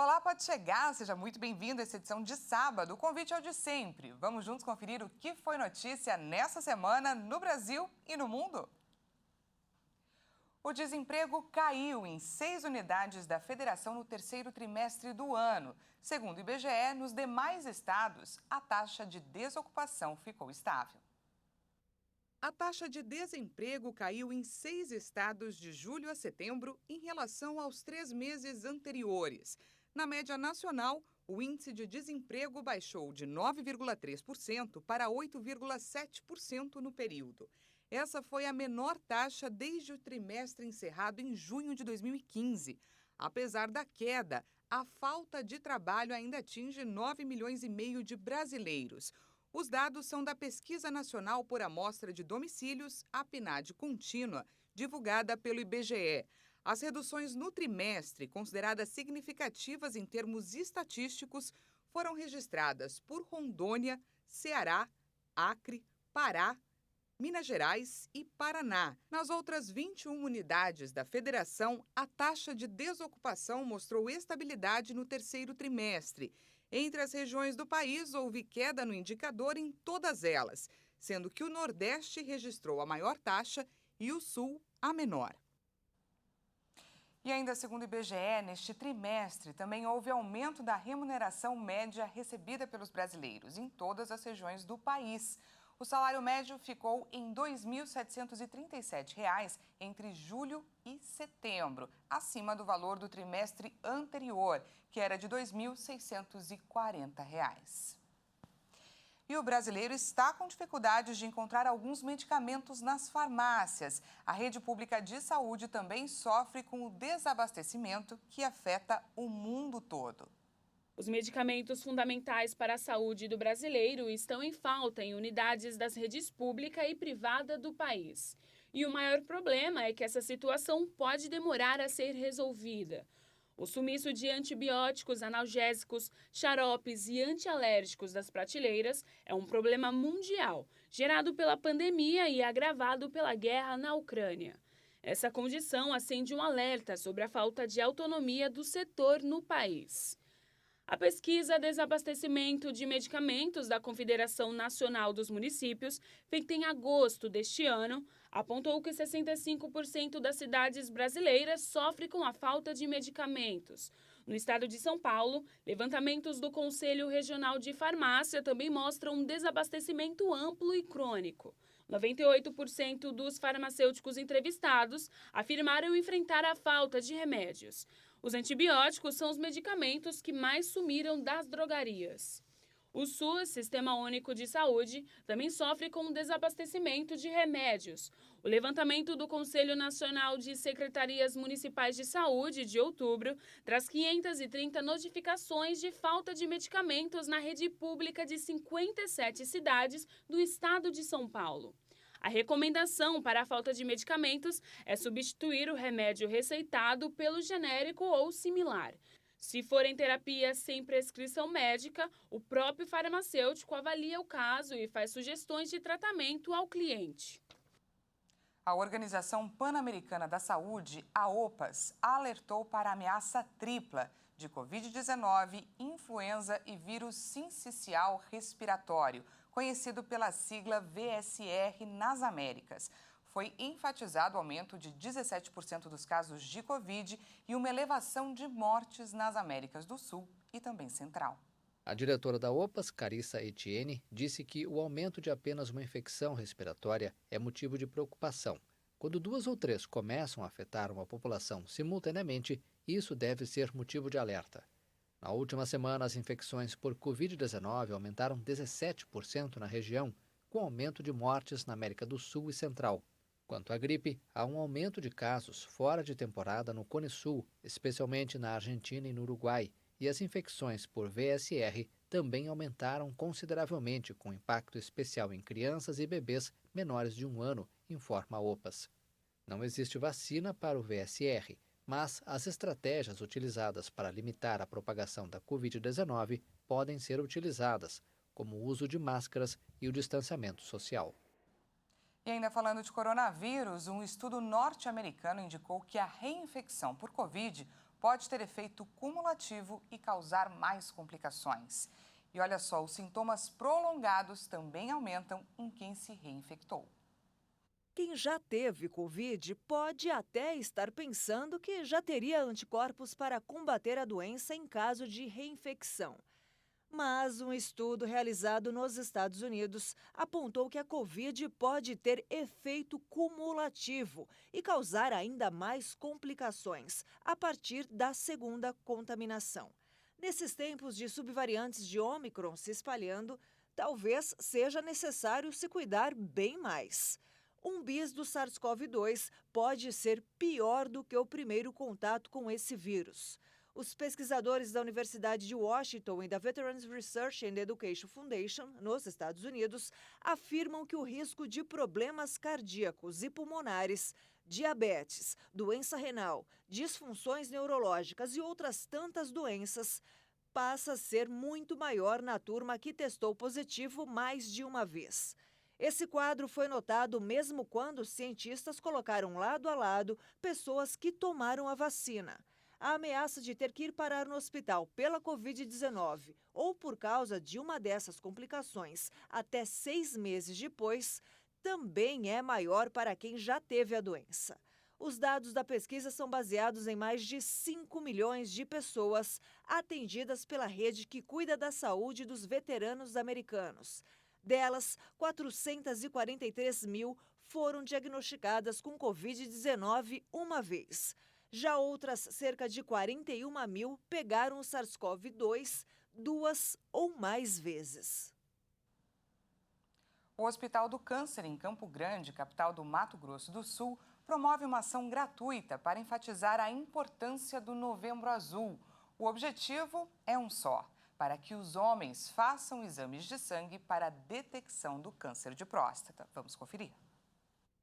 Olá, pode chegar, seja muito bem-vindo a essa edição de sábado. O convite é o de sempre. Vamos juntos conferir o que foi notícia nessa semana no Brasil e no mundo? O desemprego caiu em 6 unidades da federação no terceiro trimestre do ano. Segundo o IBGE, nos demais estados, a taxa de desocupação ficou estável. A taxa de desemprego caiu em 6 estados de julho a setembro em relação aos 3 meses anteriores. Na média nacional, o índice de desemprego baixou de 9,3% para 8,7% no período. Essa foi a menor taxa desde o trimestre encerrado em junho de 2015. Apesar da queda, a falta de trabalho ainda atinge 9,5 milhões de brasileiros. Os dados são da Pesquisa Nacional por Amostra de Domicílios, a PNAD contínua, divulgada pelo IBGE. As reduções no trimestre, consideradas significativas em termos estatísticos, foram registradas por Rondônia, Ceará, Acre, Pará, Minas Gerais e Paraná. Nas outras 21 unidades da federação, a taxa de desocupação mostrou estabilidade no terceiro trimestre. Entre as regiões do país, houve queda no indicador em todas elas, sendo que o Nordeste registrou a maior taxa e o Sul a menor. E ainda segundo o IBGE, neste trimestre também houve aumento da remuneração média recebida pelos brasileiros em todas as regiões do país. O salário médio ficou em R$ 2.737 entre julho e setembro, acima do valor do trimestre anterior, que era de R$ 2.640. E o brasileiro está com dificuldades de encontrar alguns medicamentos nas farmácias. A rede pública de saúde também sofre com o desabastecimento que afeta o mundo todo. Os medicamentos fundamentais para a saúde do brasileiro estão em falta em unidades das redes pública e privada do país. E o maior problema é que essa situação pode demorar a ser resolvida. O sumiço de antibióticos, analgésicos, xaropes e antialérgicos das prateleiras é um problema mundial, gerado pela pandemia e agravado pela guerra na Ucrânia. Essa condição acende um alerta sobre a falta de autonomia do setor no país. A pesquisa Desabastecimento de Medicamentos da Confederação Nacional dos Municípios, feita em agosto deste ano, apontou que 65% das cidades brasileiras sofrem com a falta de medicamentos. No estado de São Paulo, levantamentos do Conselho Regional de Farmácia também mostram um desabastecimento amplo e crônico. 98% dos farmacêuticos entrevistados afirmaram enfrentar a falta de remédios. Os antibióticos são os medicamentos que mais sumiram das drogarias. O SUS, Sistema Único de Saúde, também sofre com o desabastecimento de remédios. O levantamento do Conselho Nacional de Secretarias Municipais de Saúde, de outubro, traz 530 notificações de falta de medicamentos na rede pública de 57 cidades do estado de São Paulo. A recomendação para a falta de medicamentos é substituir o remédio receitado pelo genérico ou similar. Se for em terapia sem prescrição médica, o próprio farmacêutico avalia o caso e faz sugestões de tratamento ao cliente. A Organização Pan-Americana da Saúde, a OPAS, alertou para a ameaça tripla de Covid-19, influenza e vírus sincicial respiratório, conhecido pela sigla VSR nas Américas. Foi enfatizado o aumento de 17% dos casos de Covid e uma elevação de mortes nas Américas do Sul e também Central. A diretora da OPAS, Carissa Etienne, disse que o aumento de apenas uma infecção respiratória é motivo de preocupação. Quando 2 ou 3 começam a afetar uma população simultaneamente, isso deve ser motivo de alerta. Na última semana, as infecções por Covid-19 aumentaram 17% na região, com aumento de mortes na América do Sul e Central. Quanto à gripe, há um aumento de casos fora de temporada no Cone Sul, especialmente na Argentina e no Uruguai, e as infecções por VSR também aumentaram consideravelmente, com impacto especial em crianças e bebês menores de 1 ano, informa a OPAS. Não existe vacina para o VSR, mas as estratégias utilizadas para limitar a propagação da Covid-19 podem ser utilizadas, como o uso de máscaras e o distanciamento social. E ainda falando de coronavírus, um estudo norte-americano indicou que a reinfecção por Covid pode ter efeito cumulativo e causar mais complicações. E olha só, os sintomas prolongados também aumentam em quem se reinfectou. Quem já teve Covid pode até estar pensando que já teria anticorpos para combater a doença em caso de reinfecção. Mas um estudo realizado nos Estados Unidos apontou que a Covid pode ter efeito cumulativo e causar ainda mais complicações a partir da segunda contaminação. Nesses tempos de subvariantes de Ômicron se espalhando, talvez seja necessário se cuidar bem mais. Um bis do SARS-CoV-2 pode ser pior do que o primeiro contato com esse vírus. Os pesquisadores da Universidade de Washington e da Veterans Research and Education Foundation, nos Estados Unidos, afirmam que o risco de problemas cardíacos e pulmonares, diabetes, doença renal, disfunções neurológicas e outras tantas doenças passa a ser muito maior na turma que testou positivo mais de uma vez. Esse quadro foi notado mesmo quando os cientistas colocaram lado a lado pessoas que tomaram a vacina. A ameaça de ter que ir parar no hospital pela Covid-19 ou por causa de uma dessas complicações até 6 meses depois também é maior para quem já teve a doença. Os dados da pesquisa são baseados em mais de 5 milhões de pessoas atendidas pela rede que cuida da saúde dos veteranos americanos. Delas, 443 mil foram diagnosticadas com Covid-19 uma vez. Já outras cerca de 41 mil pegaram o SARS-CoV-2 2 ou mais vezes. O Hospital do Câncer, em Campo Grande, capital do Mato Grosso do Sul, promove uma ação gratuita para enfatizar a importância do Novembro Azul. O objetivo é um só: para que os homens façam exames de sangue para a detecção do câncer de próstata. Vamos conferir.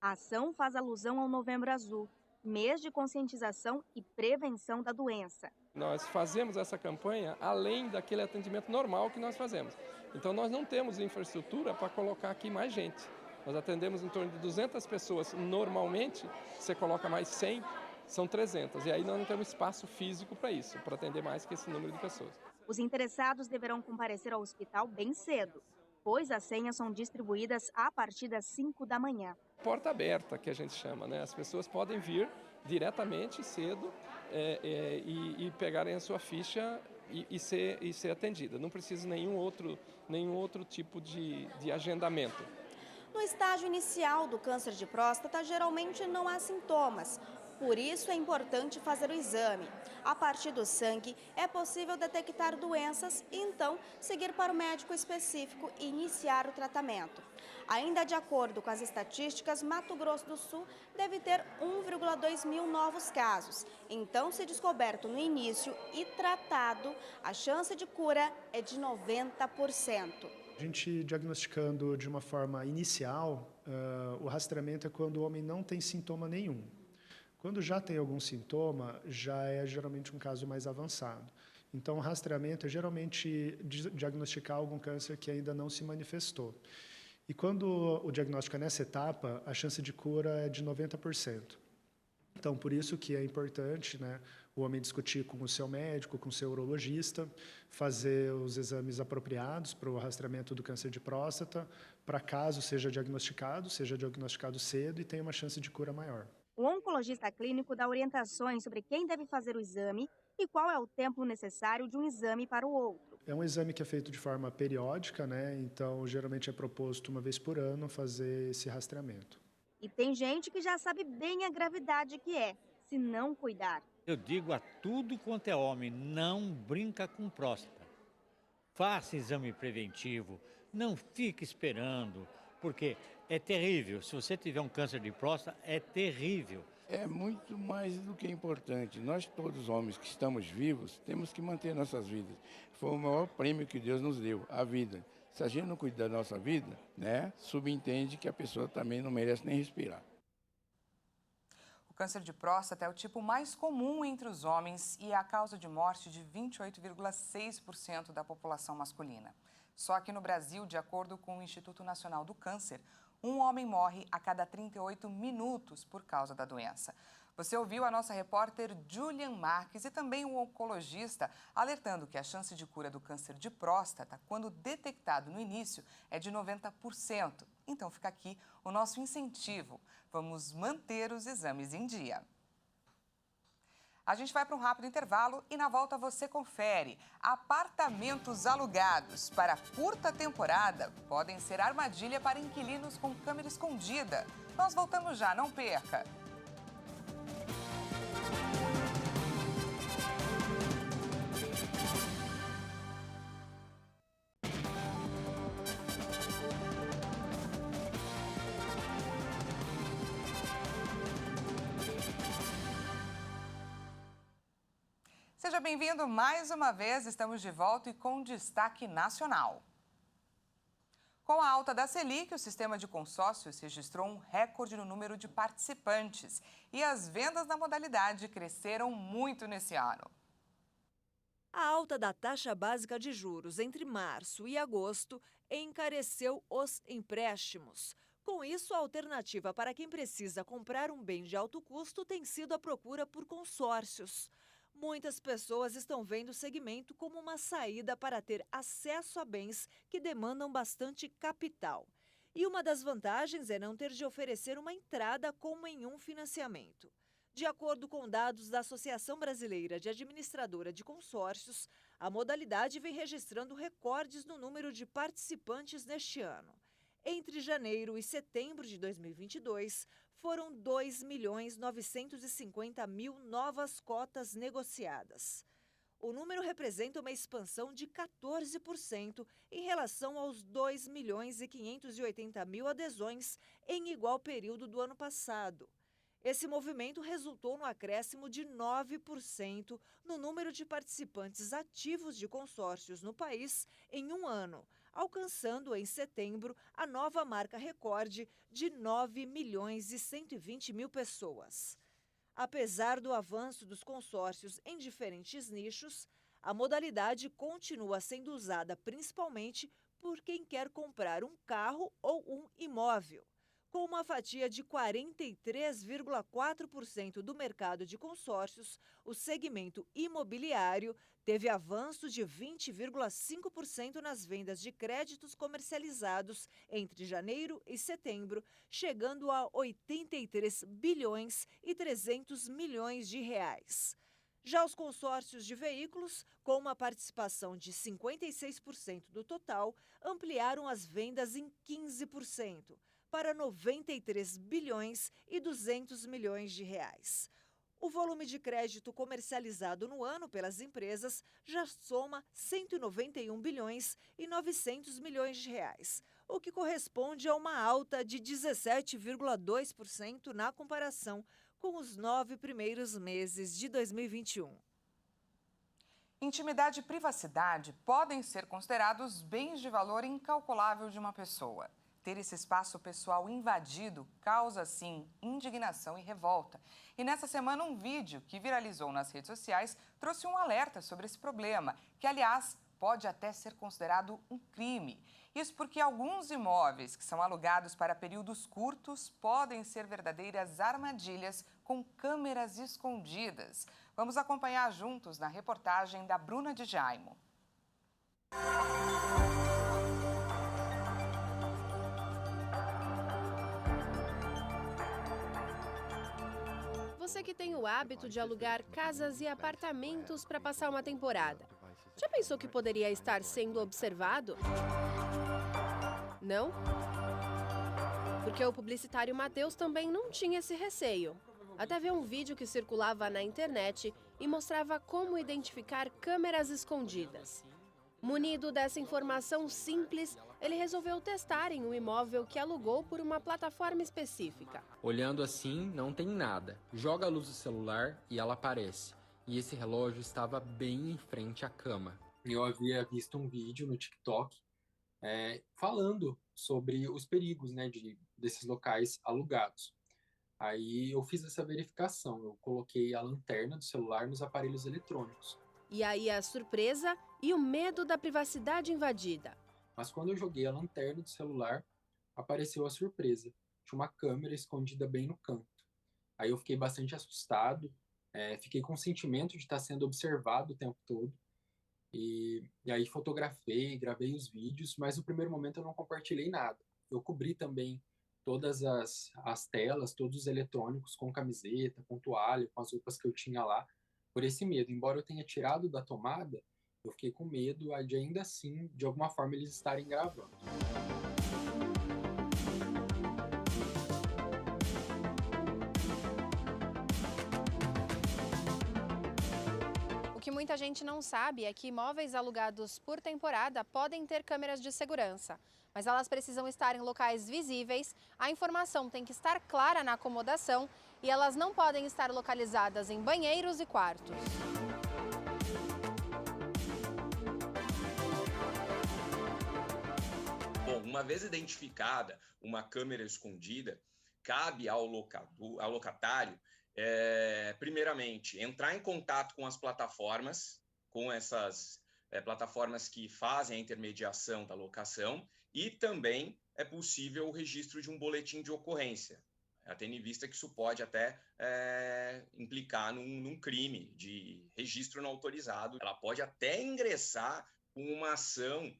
A ação faz alusão ao Novembro Azul, mês de conscientização e prevenção da doença. Nós fazemos essa campanha além daquele atendimento normal que nós fazemos. Então nós não temos infraestrutura para colocar aqui mais gente. Nós atendemos em torno de 200 pessoas normalmente, você coloca mais 100, são 300. E aí nós não temos espaço físico para isso, para atender mais que esse número de pessoas. Os interessados deverão comparecer ao hospital bem cedo, pois as senhas são distribuídas a partir das 5 da manhã. Porta aberta, que a gente chama, né? As pessoas podem vir diretamente cedo e pegarem a sua ficha e ser atendida. Não precisa nenhum outro tipo de agendamento. No estágio inicial do câncer de próstata, geralmente não há sintomas. Por isso é importante fazer o exame. A partir do sangue é possível detectar doenças e então seguir para o médico específico e iniciar o tratamento. Ainda de acordo com as estatísticas, Mato Grosso do Sul deve ter 1,2 mil novos casos. Então, se descoberto no início e tratado, a chance de cura é de 90%. A gente diagnosticando de uma forma inicial, o rastreamento é quando o homem não tem sintoma nenhum. Quando já tem algum sintoma, já é geralmente um caso mais avançado. Então, o rastreamento é geralmente diagnosticar algum câncer que ainda não se manifestou. E quando o diagnóstico é nessa etapa, a chance de cura é de 90%. Então, por isso que é importante, né, o homem discutir com o seu médico, com o seu urologista, fazer os exames apropriados para o rastreamento do câncer de próstata, para caso seja diagnosticado cedo e tenha uma chance de cura maior. O oncologista clínico dá orientações sobre quem deve fazer o exame e qual é o tempo necessário de um exame para o outro. É um exame que é feito de forma periódica, né? Então, geralmente é proposto uma vez por ano fazer esse rastreamento. E tem gente que já sabe bem a gravidade que é, se não cuidar. Eu digo a tudo quanto é homem, não brinca com próstata. Faça exame preventivo, não fique esperando, porque é terrível. Se você tiver um câncer de próstata, é terrível. É muito mais do que importante. Nós, todos homens que estamos vivos, temos que manter nossas vidas. Foi o maior prêmio que Deus nos deu, a vida. Se a gente não cuida da nossa vida, né, subentende que a pessoa também não merece nem respirar. O câncer de próstata é o tipo mais comum entre os homens e é a causa de morte de 28,6% da população masculina. Só que no Brasil, de acordo com o Instituto Nacional do Câncer, um homem morre a cada 38 minutos por causa da doença. Você ouviu a nossa repórter Julian Marques e também o oncologista alertando que a chance de cura do câncer de próstata, quando detectado no início, é de 90%. Então fica aqui o nosso incentivo. Vamos manter os exames em dia. A gente vai para um rápido intervalo e na volta você confere. Apartamentos alugados para curta temporada podem ser armadilha para inquilinos com câmera escondida. Nós voltamos já, não perca! Seja bem-vindo mais uma vez, estamos de volta e com destaque nacional. Com a alta da Selic, o sistema de consórcios registrou um recorde no número de participantes e as vendas na modalidade cresceram muito nesse ano. A alta da taxa básica de juros entre março e agosto encareceu os empréstimos. Com isso, a alternativa para quem precisa comprar um bem de alto custo tem sido a procura por consórcios. Muitas pessoas estão vendo o segmento como uma saída para ter acesso a bens que demandam bastante capital. E uma das vantagens é não ter de oferecer uma entrada como em um financiamento. De acordo com dados da Associação Brasileira de Administradora de Consórcios, a modalidade vem registrando recordes no número de participantes neste ano. Entre janeiro e setembro de 2022, foram 2.950.000 novas cotas negociadas. O número representa uma expansão de 14% em relação aos 2.580.000 adesões em igual período do ano passado. Esse movimento resultou no acréscimo de 9% no número de participantes ativos de consórcios no país em um ano, alcançando em setembro a nova marca recorde de 9.120.000 pessoas. Apesar do avanço dos consórcios em diferentes nichos, a modalidade continua sendo usada principalmente por quem quer comprar um carro ou um imóvel. Com uma fatia de 43,4% do mercado de consórcios, o segmento imobiliário teve avanço de 20,5% nas vendas de créditos comercializados entre janeiro e setembro, chegando a 83 bilhões e 300 milhões de reais. Já os consórcios de veículos, com uma participação de 56% do total, ampliaram as vendas em 15%. Para 93 bilhões e 200 milhões de reais. O volume de crédito comercializado no ano pelas empresas já soma 191 bilhões e 900 milhões de reais, o que corresponde a uma alta de 17,2% na comparação com os 9 primeiros meses de 2021. Intimidade e privacidade podem ser considerados bens de valor incalculável de uma pessoa. Ter esse espaço pessoal invadido causa, sim, indignação e revolta. E nessa semana, um vídeo que viralizou nas redes sociais trouxe um alerta sobre esse problema, que, aliás, pode até ser considerado um crime. Isso porque alguns imóveis que são alugados para períodos curtos podem ser verdadeiras armadilhas com câmeras escondidas. Vamos acompanhar juntos na reportagem da Bruna de Jaimo. Você que tem o hábito de alugar casas e apartamentos para passar uma temporada, já pensou que poderia estar sendo observado? Não? Porque o publicitário Matheus também não tinha esse receio. Até ver um vídeo que circulava na internet e mostrava como identificar câmeras escondidas. Munido dessa informação simples, ele resolveu testar em um imóvel que alugou por uma plataforma específica. Olhando assim, não tem nada. Joga a luz do celular e ela aparece. E esse relógio estava bem em frente à cama. Eu havia visto um vídeo no TikTok falando sobre os perigos, desses locais alugados. Aí eu fiz essa verificação. Eu coloquei a lanterna do celular nos aparelhos eletrônicos. E aí a surpresa e o medo da privacidade invadida. Mas quando eu joguei a lanterna do celular, apareceu a surpresa. Tinha uma câmera escondida bem no canto. Aí eu fiquei bastante assustado, fiquei com o sentimento de estar sendo observado o tempo todo. E aí fotografei, gravei os vídeos, mas no primeiro momento eu não compartilhei nada. Eu cobri também todas as telas, todos os eletrônicos com camiseta, com toalha, com as roupas que eu tinha lá, por esse medo. Embora eu tenha tirado da tomada, eu fiquei com medo de ainda assim, de alguma forma, eles estarem gravando. O que muita gente não sabe é que imóveis alugados por temporada podem ter câmeras de segurança, mas elas precisam estar em locais visíveis, a informação tem que estar clara na acomodação e elas não podem estar localizadas em banheiros e quartos. Bom, uma vez identificada uma câmera escondida, cabe ao locatário, primeiramente, entrar em contato com as plataformas, com essas plataformas que fazem a intermediação da locação, e também é possível o registro de um boletim de ocorrência, tendo em vista que isso pode até implicar num crime de registro não autorizado. Ela pode até ingressar com uma ação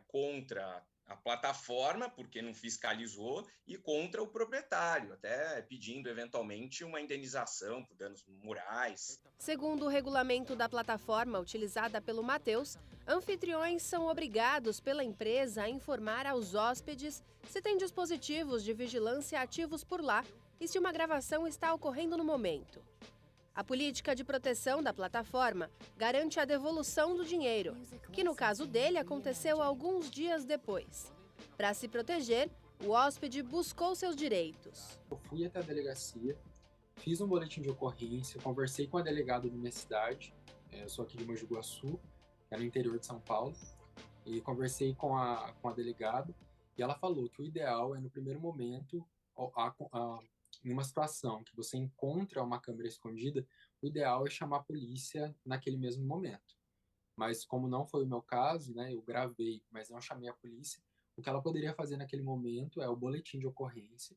contra a plataforma, porque não fiscalizou, e contra o proprietário, até pedindo eventualmente uma indenização por danos morais. Segundo o regulamento da plataforma utilizada pelo Matheus, anfitriões são obrigados pela empresa a informar aos hóspedes se tem dispositivos de vigilância ativos por lá e se uma gravação está ocorrendo no momento. A política de proteção da plataforma garante a devolução do dinheiro, que no caso dele aconteceu alguns dias depois. Para se proteger, o hóspede buscou seus direitos. Eu fui até a delegacia, fiz um boletim de ocorrência, conversei com a delegada da minha cidade, eu sou aqui de Mogi Guaçu, é no interior de São Paulo, e conversei com a delegada, e ela falou que o ideal é, no primeiro momento, em uma situação que você encontra uma câmera escondida, o ideal é chamar a polícia naquele mesmo momento. Mas como não foi o meu caso, né, eu gravei, mas não chamei a polícia, o que ela poderia fazer naquele momento é o boletim de ocorrência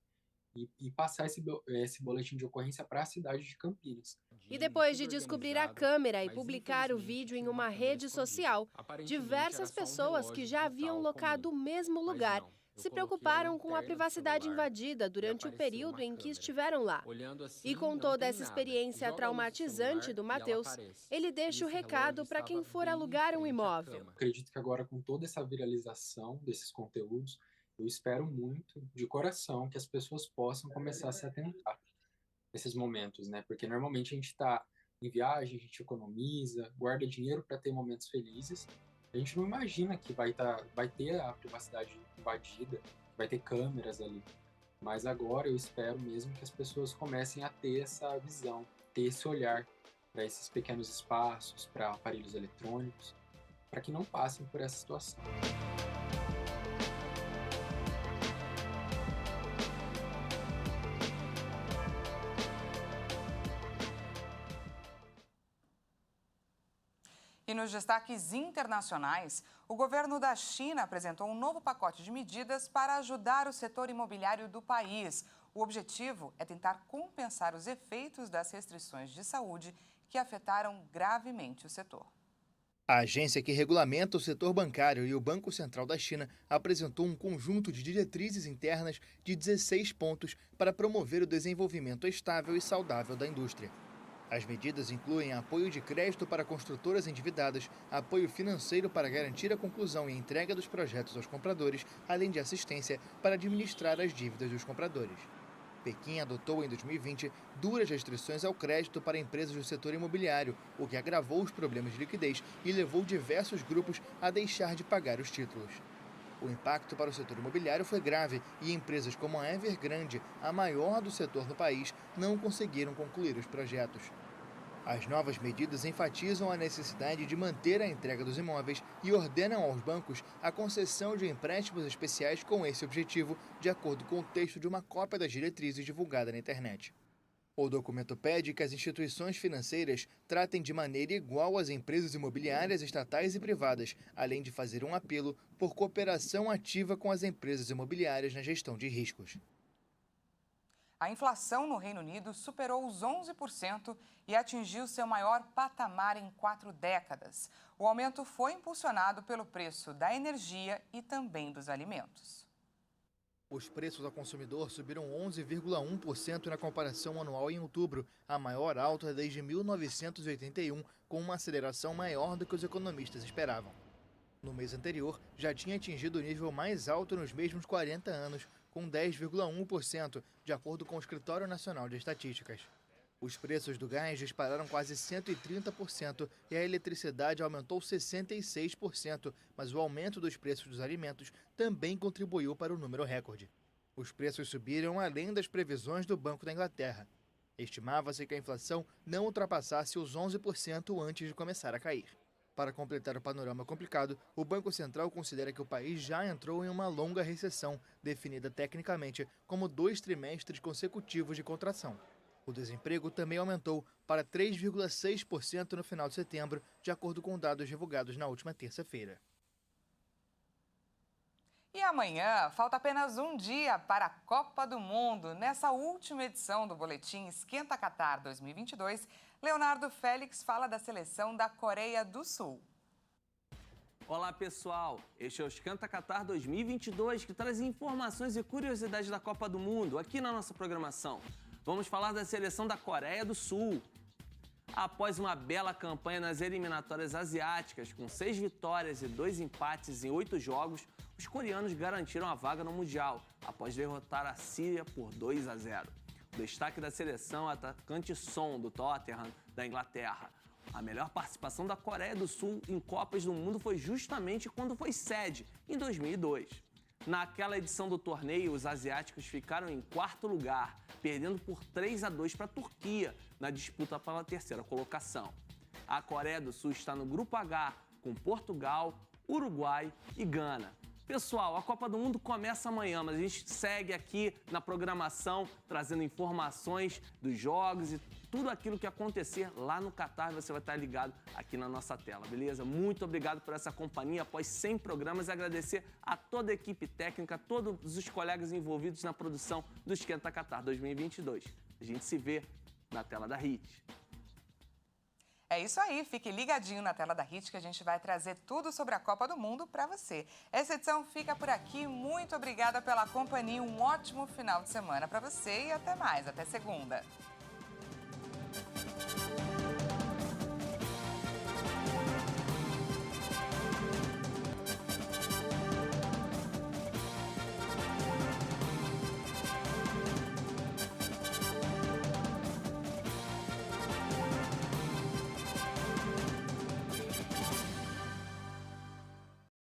e passar esse boletim de ocorrência para a cidade de Campinas. E depois de descobrir a câmera e publicar o vídeo em uma rede social, diversas pessoas que já haviam locado o mesmo lugar se preocuparam com a privacidade invadida durante o período em que estiveram lá. E com toda essa experiência traumatizante do Matheus, ele deixa o recado para quem for alugar um imóvel. Acredito que agora, com toda essa viralização desses conteúdos, eu espero muito, de coração, que as pessoas possam começar a se atentar nesses momentos, né? Porque normalmente a gente está em viagem, a gente economiza, guarda dinheiro para ter momentos felizes. A gente não imagina que vai ter a privacidade invadida, vai ter câmeras ali. Mas agora eu espero mesmo que as pessoas comecem a ter essa visão, ter esse olhar para esses pequenos espaços, para aparelhos eletrônicos, para que não passem por essa situação. E nos destaques internacionais, o governo da China apresentou um novo pacote de medidas para ajudar o setor imobiliário do país. O objetivo é tentar compensar os efeitos das restrições de saúde que afetaram gravemente o setor. A agência que regulamenta o setor bancário e o Banco Central da China apresentou um conjunto de diretrizes internas de 16 pontos para promover o desenvolvimento estável e saudável da indústria. As medidas incluem apoio de crédito para construtoras endividadas, apoio financeiro para garantir a conclusão e entrega dos projetos aos compradores, além de assistência para administrar as dívidas dos compradores. Pequim adotou em 2020 duras restrições ao crédito para empresas do setor imobiliário, o que agravou os problemas de liquidez e levou diversos grupos a deixar de pagar os títulos. O impacto para o setor imobiliário foi grave e empresas como a Evergrande, a maior do setor no país, não conseguiram concluir os projetos. As novas medidas enfatizam a necessidade de manter a entrega dos imóveis e ordenam aos bancos a concessão de empréstimos especiais com esse objetivo, de acordo com o texto de uma cópia das diretrizes divulgada na internet. O documento pede que as instituições financeiras tratem de maneira igual as empresas imobiliárias estatais e privadas, além de fazer um apelo por cooperação ativa com as empresas imobiliárias na gestão de riscos. A inflação no Reino Unido superou os 11% e atingiu seu maior patamar em 4 décadas. O aumento foi impulsionado pelo preço da energia e também dos alimentos. Os preços ao consumidor subiram 11,1% na comparação anual em outubro, a maior alta desde 1981, com uma aceleração maior do que os economistas esperavam. No mês anterior, já tinha atingido o nível mais alto nos mesmos 40 anos, com 10,1%, de acordo com o Escritório Nacional de Estatísticas. Os preços do gás dispararam quase 130% e a eletricidade aumentou 66%, mas o aumento dos preços dos alimentos também contribuiu para o número recorde. Os preços subiram além das previsões do Banco da Inglaterra. Estimava-se que a inflação não ultrapassasse os 11% antes de começar a cair. Para completar o panorama complicado, o Banco Central considera que o país já entrou em uma longa recessão, definida tecnicamente como 2 trimestres consecutivos de contração. O desemprego também aumentou para 3,6% no final de setembro, de acordo com dados divulgados na última terça-feira. E amanhã, falta apenas um dia para a Copa do Mundo. Nessa última edição do Boletim Esquenta Catar 2022, Leonardo Félix fala da seleção da Coreia do Sul. Olá pessoal, este é o Esquenta Catar 2022 que traz informações e curiosidades da Copa do Mundo aqui na nossa programação. Vamos falar da seleção da Coreia do Sul. Após uma bela campanha nas eliminatórias asiáticas, com 6 vitórias e 2 empates em 8 jogos, os coreanos garantiram a vaga no Mundial, após derrotar a Síria por 2-0. O destaque da seleção é o atacante Son, do Tottenham, da Inglaterra. A melhor participação da Coreia do Sul em Copas do Mundo foi justamente quando foi sede, em 2002. Naquela edição do torneio, os asiáticos ficaram em 4º lugar, perdendo por 3-2 para a Turquia, na disputa pela 3ª colocação. A Coreia do Sul está no Grupo H, com Portugal, Uruguai e Gana. Pessoal, a Copa do Mundo começa amanhã, mas a gente segue aqui na programação, trazendo informações dos jogos e tudo aquilo que acontecer lá no Catar, você vai estar ligado aqui na nossa tela, beleza? Muito obrigado por essa companhia após 100 programas e agradecer a toda a equipe técnica, todos os colegas envolvidos na produção do Esquenta Catar 2022. A gente se vê na tela da HIT. É isso aí, fique ligadinho na tela da HIT que a gente vai trazer tudo sobre a Copa do Mundo para você. Essa edição fica por aqui, muito obrigada pela companhia, um ótimo final de semana para você e até mais, até segunda.